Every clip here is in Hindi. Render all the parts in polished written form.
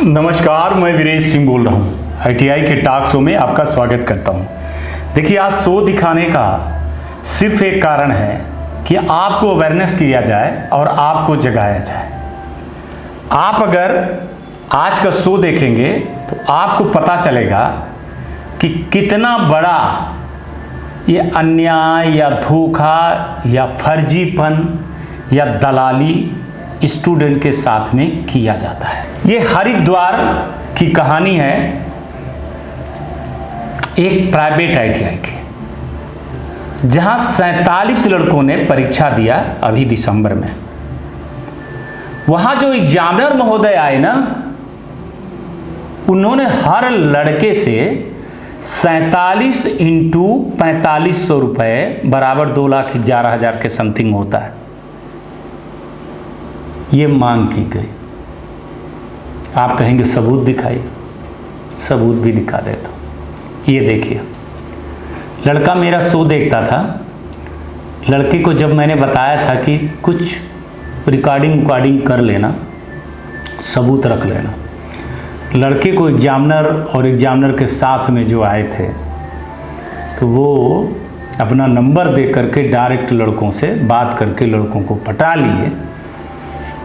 नमस्कार, मैं वीरेश सिंह बोल रहा हूँ। आईटीआई के टॉक शो में आपका स्वागत करता हूँ। देखिए, आज शो दिखाने का सिर्फ एक कारण है कि आपको अवेयरनेस किया जाए और आपको जगाया जाए। आप अगर आज का शो देखेंगे तो आपको पता चलेगा कि कितना बड़ा ये अन्याय या धोखा या फर्जीपन या दलाली स्टूडेंट के साथ में किया जाता है। ये हरिद्वार की कहानी है एक प्राइवेट आईटीआई की, जहां 47 लड़कों ने परीक्षा दिया अभी दिसंबर में। वहां जो एग्जामिनर महोदय आए ना, उन्होंने हर लड़के से 47 इंटू 4500 रुपये बराबर 2,11,000 के समथिंग होता है, ये मांग की गई। आप कहेंगे सबूत दिखाइए, सबूत भी दिखा देता हूं। ये देखिए, लड़का मेरा शो देखता था। लड़के को जब मैंने बताया था कि कुछ रिकॉर्डिंग कर लेना, सबूत रख लेना, लड़के को एग्जामिनर और एग्जामिनर के साथ में जो आए थे तो वो अपना नंबर दे करके डायरेक्ट लड़कों से बात करके लड़कों को पटा लिए।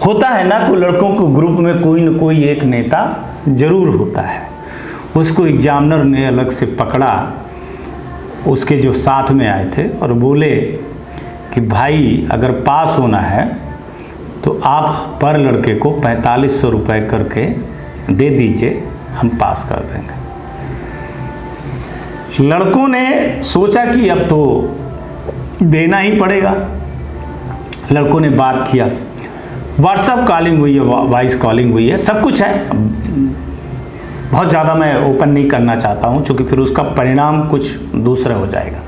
होता है ना, कोई लड़कों को ग्रुप में कोई न कोई एक नेता जरूर होता है। उसको एग्जामिनर ने अलग से पकड़ा, उसके जो साथ में आए थे, और बोले कि भाई अगर पास होना है तो आप पर लड़के को 4500 रुपये करके दे दीजिए, हम पास कर देंगे। लड़कों ने सोचा कि अब तो देना ही पड़ेगा। लड़कों ने बात किया, व्हाट्सएप कॉलिंग हुई है, वॉइस कॉलिंग हुई है, सब कुछ है। बहुत ज़्यादा मैं ओपन नहीं करना चाहता हूँ, क्योंकि फिर उसका परिणाम कुछ दूसरा हो जाएगा,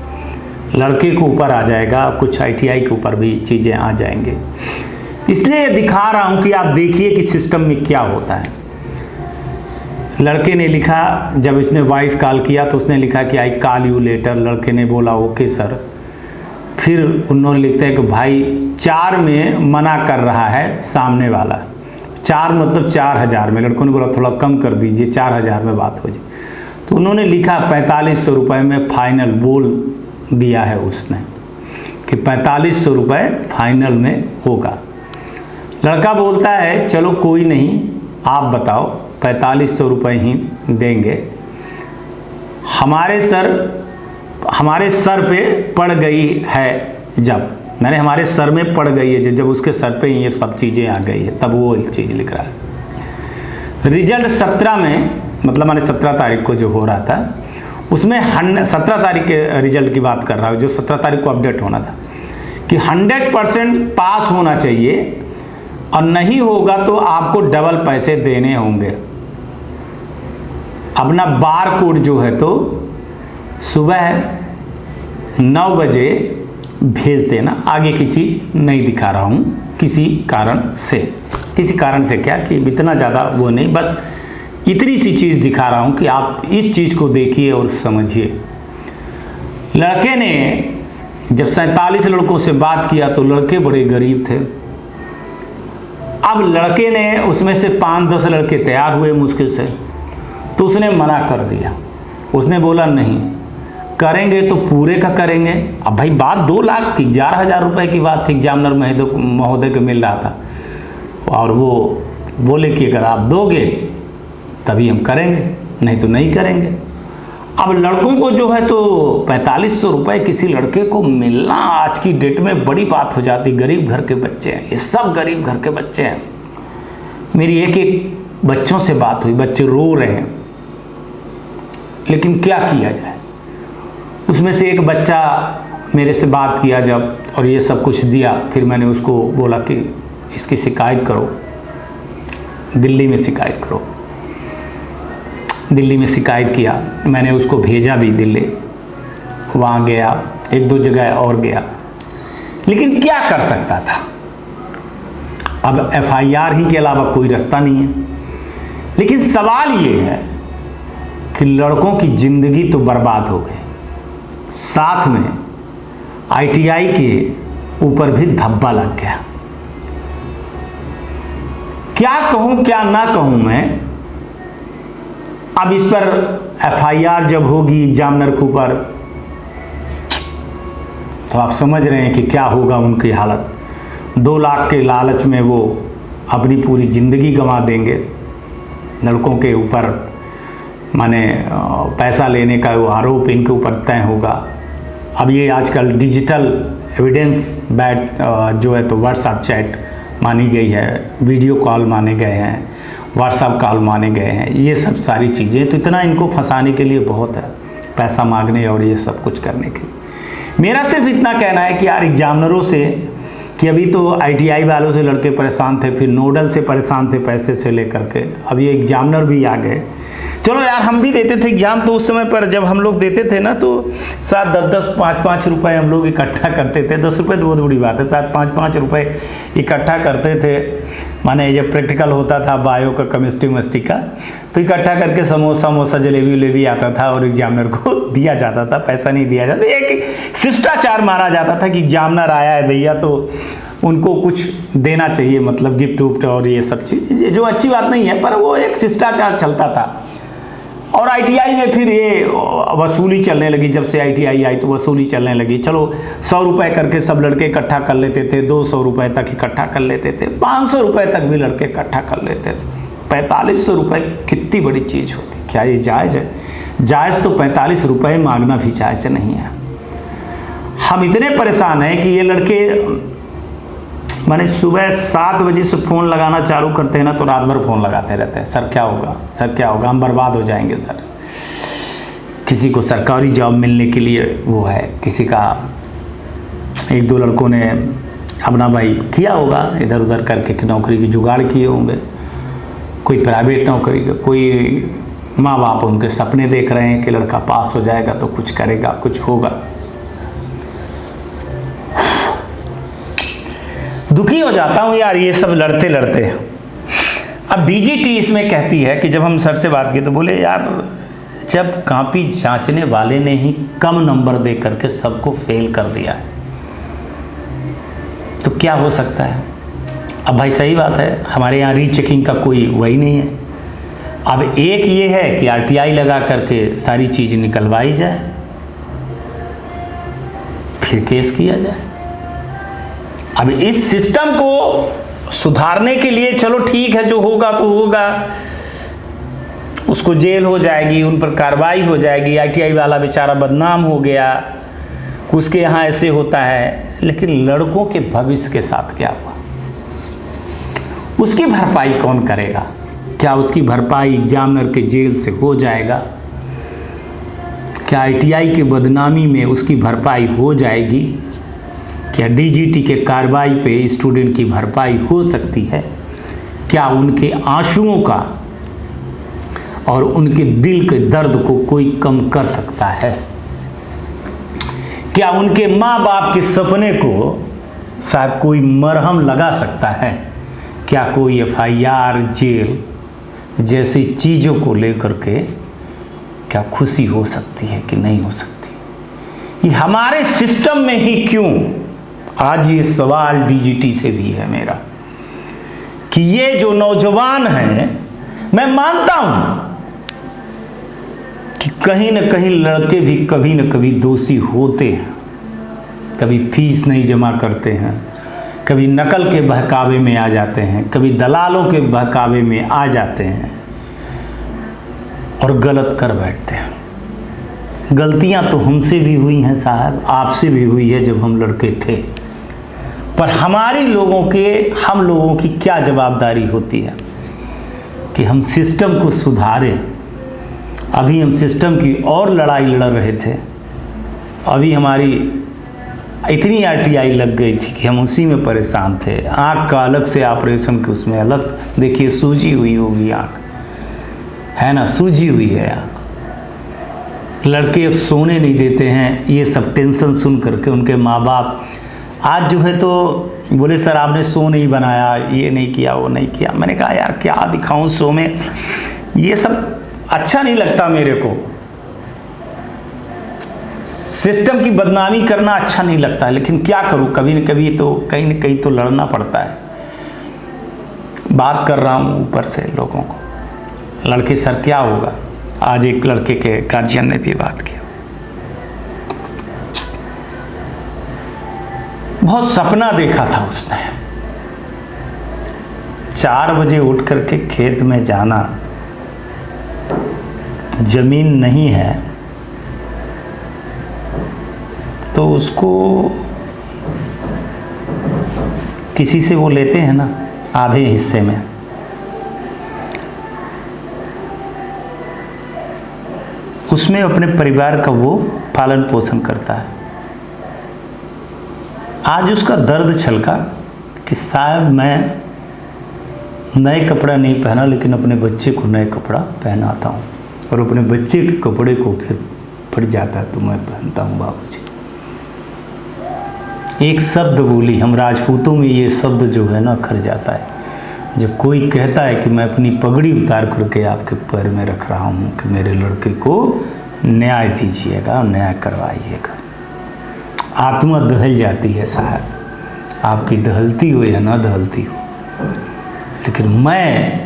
लड़के के ऊपर आ जाएगा, कुछ आईटीआई के ऊपर भी चीज़ें आ जाएंगे। इसलिए दिखा रहा हूँ कि आप देखिए कि सिस्टम में क्या होता है। लड़के ने लिखा, जब इसने वॉइस कॉल किया तो उसने लिखा कि आई कॉल यू लेटर। लड़के ने बोला ओके सर। फिर उन्होंने लिखते हैं कि भाई 4 में मना कर रहा है सामने वाला, 4 मतलब 4000 में। लड़कों ने बोला थोड़ा कम कर दीजिए, 4000 में बात हो जाए। तो उन्होंने लिखा 4500 रुपये में फाइनल बोल दिया है उसने कि 4500 रुपये फाइनल में होगा। लड़का बोलता है चलो कोई नहीं, आप बताओ, 4500 रुपये ही देंगे। हमारे सर पे पड़ गई है, जब मैंने हमारे सर में पड़ गई है, जब उसके सर पे ये सब चीज़ें आ गई है, तब वो चीज़ लिख रहा है। रिजल्ट 17 में, मतलब मैंने 17 तारीख को जो हो रहा था उसमें 17 तारीख के रिजल्ट की बात कर रहा हूँ, जो 17 तारीख को अपडेट होना था कि 100% पास होना चाहिए, और नहीं होगा तो आपको डबल पैसे देने होंगे। अपना बार कोड जो है तो सुबह 9 बजे भेज देना। आगे की चीज़ नहीं दिखा रहा हूँ किसी कारण से। किसी कारण से क्या कि इतना ज़्यादा वो नहीं, बस इतनी सी चीज़ दिखा रहा हूँ कि आप इस चीज़ को देखिए और समझिए। लड़के ने जब 47 लड़कों से बात किया तो लड़के बड़े गरीब थे। अब लड़के ने उसमें से 5-10 लड़के तैयार हुए मुश्किल से, तो उसने मना कर दिया। उसने बोला नहीं करेंगे तो पूरे का करेंगे। अब भाई बात 2,11,000 रुपये की बात थी, एग्जामिनर महोदय को मिल रहा था, और वो बोले कि अगर आप दोगे तभी हम करेंगे, नहीं तो नहीं करेंगे। अब लड़कों को जो है तो 4500 रुपये किसी लड़के को मिलना आज की डेट में बड़ी बात हो जाती। गरीब घर के बच्चे हैं, ये सब गरीब घर के बच्चे हैं। मेरी एक बच्चों से बात हुई, बच्चे रो रहे हैं, लेकिन क्या किया जाए। उसमें से एक बच्चा मेरे से बात किया जब, और ये सब कुछ दिया, फिर मैंने उसको बोला कि इसकी शिकायत करो, दिल्ली में शिकायत करो। दिल्ली में शिकायत किया, मैंने उसको भेजा भी दिल्ली, वहाँ गया, 1-2 जगह और गया, लेकिन क्या कर सकता था। अब एफआईआर ही के अलावा कोई रास्ता नहीं है। लेकिन सवाल ये है कि लड़कों की ज़िंदगी तो बर्बाद हो गई, साथ में आईटीआई के ऊपर भी धब्बा लग गया। क्या कहूँ क्या ना कहूँ मैं, अब इस पर FIR जब होगी एग्जामिनर के ऊपर तो आप समझ रहे हैं कि क्या होगा उनकी हालत। 2 लाख के लालच में वो अपनी पूरी ज़िंदगी गंवा देंगे। लड़कों के ऊपर माने पैसा लेने का वो आरोप इनके ऊपर तय होगा। अब ये आजकल डिजिटल एविडेंस जो है तो व्हाट्सएप चैट मानी गई है, वीडियो कॉल माने गए हैं, व्हाट्सएप कॉल माने गए हैं, ये सब सारी चीज़ें तो इतना इनको फंसाने के लिए बहुत है, पैसा मांगने और ये सब कुछ करने के लिए। मेरा सिर्फ इतना कहना है कि यार एग्जामिनरों से, कि अभी तो ITI वालों से लड़के परेशान थे, फिर नोडल से परेशान थे पैसे से लेकर के, अब ये एग्जामिनर भी आ गए। चलो यार हम भी देते थे एग्जाम, तो उस समय पर जब हम लोग देते थे ना तो 7-10 5-5 रुपये हम लोग इकट्ठा करते थे। 10 रुपये तो बहुत बड़ी बात है, 7-5 रुपये इकट्ठा करते थे। माने जब प्रैक्टिकल होता था बायो का, केमिस्ट्री का, तो इकट्ठा करके समोसा जलेबी आता था और एग्जामिनर को दिया जाता था, पैसा नहीं दिया जाता। एक शिष्टाचार माना जाता था कि एग्जामिनर आया है भैया तो उनको कुछ देना चाहिए, मतलब गिफ्ट विफ्ट और ये सब चीज़, जो अच्छी बात नहीं है पर वो एक शिष्टाचार चलता था। और ITI में फिर ये वसूली चलने लगी, जब से ITI आई तो वसूली चलने लगी। चलो 100 रुपये करके सब लड़के इकट्ठा कर लेते थे, 200 रुपये तक इकट्ठा कर लेते थे, 500 रुपये तक भी लड़के इकट्ठा कर लेते थे। 4500 रुपये कितनी बड़ी चीज़ होती, क्या ये जायज़ है? जायज़ तो 45 रुपये मांगना भी जायज़ नहीं है। हम इतने परेशान हैं कि ये लड़के माने सुबह 7 बजे से फ़ोन लगाना चालू करते हैं ना तो रात भर फ़ोन लगाते रहते हैं, सर क्या होगा, सर क्या होगा, हम बर्बाद हो जाएंगे सर। किसी को सरकारी जॉब मिलने के लिए वो है, किसी का 1-2 लड़कों ने अपना भाई किया होगा इधर उधर करके कि नौकरी की जुगाड़ किए होंगे, कोई प्राइवेट नौकरी का, कोई माँ बाप उनके सपने देख रहे हैं कि लड़का पास हो जाएगा तो कुछ करेगा, कुछ होगा। दुखी हो जाता हूँ यार ये सब लड़ते लड़ते। अब DGT इसमें कहती है कि जब हम सर से बात की तो बोले यार जब कॉपी जांचने वाले ने ही कम नंबर दे करके सबको फेल कर दिया है तो क्या हो सकता है। अब भाई सही बात है, हमारे यहाँ रीचेकिंग का कोई वही नहीं है। अब एक ये है कि RTI लगा करके सारी चीज़ निकलवाई जाए, फिर केस किया जाए। अब इस सिस्टम को सुधारने के लिए चलो ठीक है, जो होगा तो होगा, उसको जेल हो जाएगी, उन पर कार्रवाई हो जाएगी, ITI वाला बेचारा बदनाम हो गया, उसके यहाँ ऐसे होता है। लेकिन लड़कों के भविष्य के साथ क्या हुआ, उसकी भरपाई कौन करेगा? क्या उसकी भरपाई एग्जामिनर के जेल से हो जाएगा? क्या ITI के बदनामी में उसकी भरपाई हो जाएगी? क्या DGT के कार्रवाई पे स्टूडेंट की भरपाई हो सकती है? क्या उनके आंसुओं का और उनके दिल के दर्द को कोई कम कर सकता है? क्या उनके माँ बाप के सपने को शायद कोई मरहम लगा सकता है? क्या कोई FIR, जेल जैसी चीज़ों को लेकर के क्या खुशी हो सकती है कि नहीं हो सकती? ये हमारे सिस्टम में ही क्यों? आज ये सवाल DGT से भी है मेरा कि ये जो नौजवान हैं, मैं मानता हूं कि कहीं न कहीं लड़के भी कभी न कभी दोषी होते हैं, कभी फीस नहीं जमा करते हैं, कभी नकल के बहकावे में आ जाते हैं, कभी दलालों के बहकावे में आ जाते हैं और गलत कर बैठते हैं। गलतियां तो हमसे भी हुई हैं साहब, आपसे भी हुई है जब हम लड़के थे, पर हम लोगों की क्या जवाबदारी होती है कि हम सिस्टम को सुधारें। अभी हम सिस्टम की और लड़ाई लड़ रहे थे, अभी हमारी इतनी RTI लग गई थी कि हम उसी में परेशान थे। आँख का अलग से ऑपरेशन के उसमें अलग, देखिए सूजी हुई होगी आँख, है ना, सूजी हुई है आँख। लड़के अब सोने नहीं देते हैं, ये सब टेंशन सुन करके उनके माँ बाप आज जो है तो बोले सर आपने शो नहीं बनाया, ये नहीं किया, वो नहीं किया। मैंने कहा यार क्या दिखाऊं शो में, ये सब अच्छा नहीं लगता मेरे को, सिस्टम की बदनामी करना अच्छा नहीं लगता, लेकिन क्या करूं, कभी न कभी तो कहीं न कहीं तो लड़ना पड़ता है। बात कर रहा हूं ऊपर से लोगों को, लड़के सर क्या होगा, आज एक लड़के के गार्जियन ने भी बात की, बहुत सपना देखा था उसने, 4 बजे उठ करके खेत में जाना, जमीन नहीं है तो उसको किसी से वो लेते हैं ना आधे हिस्से में, उसमें अपने परिवार का वो पालन पोषण करता है। आज उसका दर्द छलका कि शायद मैं नए कपड़ा नहीं पहना लेकिन अपने बच्चे को नए कपड़ा पहनाता हूँ, और अपने बच्चे के कपड़े को फिर फट जाता है तो मैं पहनता हूँ बाबूजी। एक शब्द बोली, हम राजपूतों में ये शब्द जो है ना खर जाता है, जब कोई कहता है कि मैं अपनी पगड़ी उतार करके आपके पैर में रख रहा हूँ कि मेरे लड़के को न्याय दीजिएगा, न्याय करवाइएगा। आत्मा दहल जाती है साहब, आपकी दहलती हो या ना दहलती हो, लेकिन मैं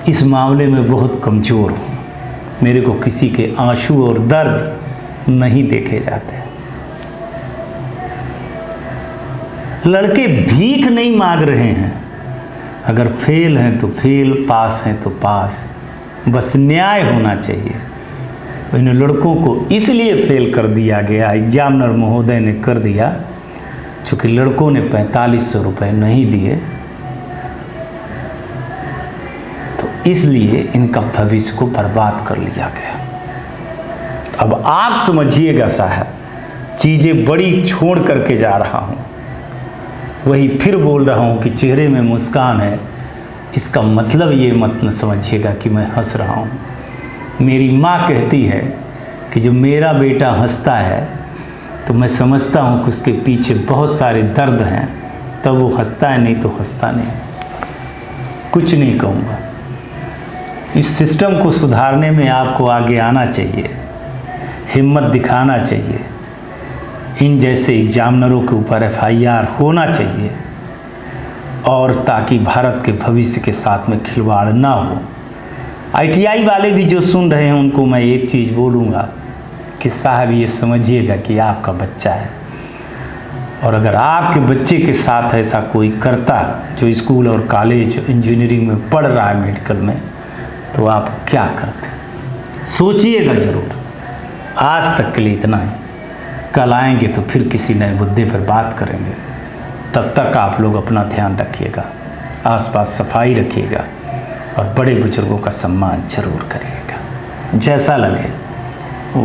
इस मामले में बहुत कमज़ोर हूँ। मेरे को किसी के आंसू और दर्द नहीं देखे जाते। लड़के भीख नहीं मांग रहे हैं, अगर फेल हैं तो फेल, पास हैं तो पास, बस न्याय होना चाहिए। इन लड़कों को इसलिए फेल कर दिया गया, एग्जामिनर महोदय ने कर दिया, चूँकि लड़कों ने 4500 रुपये नहीं दिए, तो इसलिए इनका भविष्य को बर्बाद कर लिया गया। अब आप समझिएगा साहब, चीज़ें बड़ी छोड़ करके जा रहा हूँ, वही फिर बोल रहा हूँ कि चेहरे में मुस्कान है, इसका मतलब ये मत न समझिएगा कि मैं हंस रहा हूँ। मेरी माँ कहती है कि जब मेरा बेटा हंसता है तो मैं समझता हूँ कि उसके पीछे बहुत सारे दर्द हैं, तब वो हंसता है, नहीं तो हंसता नहीं। कुछ नहीं कहूँगा, इस सिस्टम को सुधारने में आपको आगे आना चाहिए, हिम्मत दिखाना चाहिए। इन जैसे एग्जामिनरों के ऊपर FIR होना चाहिए, और ताकि भारत के भविष्य के साथ में खिलवाड़ ना हो। ITI वाले भी जो सुन रहे हैं उनको मैं एक चीज़ बोलूँगा कि साहब ये समझिएगा कि आपका बच्चा है, और अगर आपके बच्चे के साथ ऐसा कोई करता जो स्कूल और कॉलेज इंजीनियरिंग में पढ़ रहा है, मेडिकल में, तो आप क्या करते, सोचिएगा ज़रूर। आज तक के लिए इतना ही, कल आएंगे तो फिर किसी नए मुद्दे पर बात करेंगे। तब तक आप लोग अपना ध्यान रखिएगा, आसपास सफाई रखिएगा, और बड़े बुजुर्गों का सम्मान जरूर करिएगा। जैसा लगे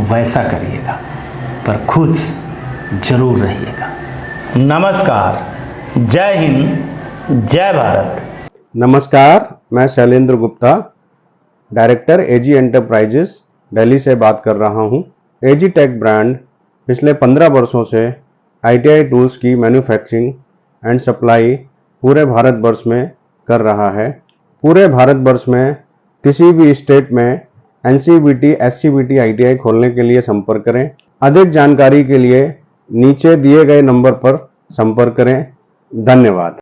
वैसा करिएगा, पर खुश जरूर रहिएगा। नमस्कार, जय हिंद, जय भारत। नमस्कार, मैं Shailendra Gupta, director AG enterprises Delhi से बात कर रहा हूं। AG टेक ब्रांड पिछले 15 वर्षों से ITI टूल्स की मैन्युफैक्चरिंग एंड सप्लाई पूरे भारतवर्ष में कर रहा है। पूरे भारतवर्ष में किसी भी स्टेट में NCVT, SCVT ITI खोलने के लिए संपर्क करें। अधिक जानकारी के लिए नीचे दिए गए नंबर पर संपर्क करें। धन्यवाद।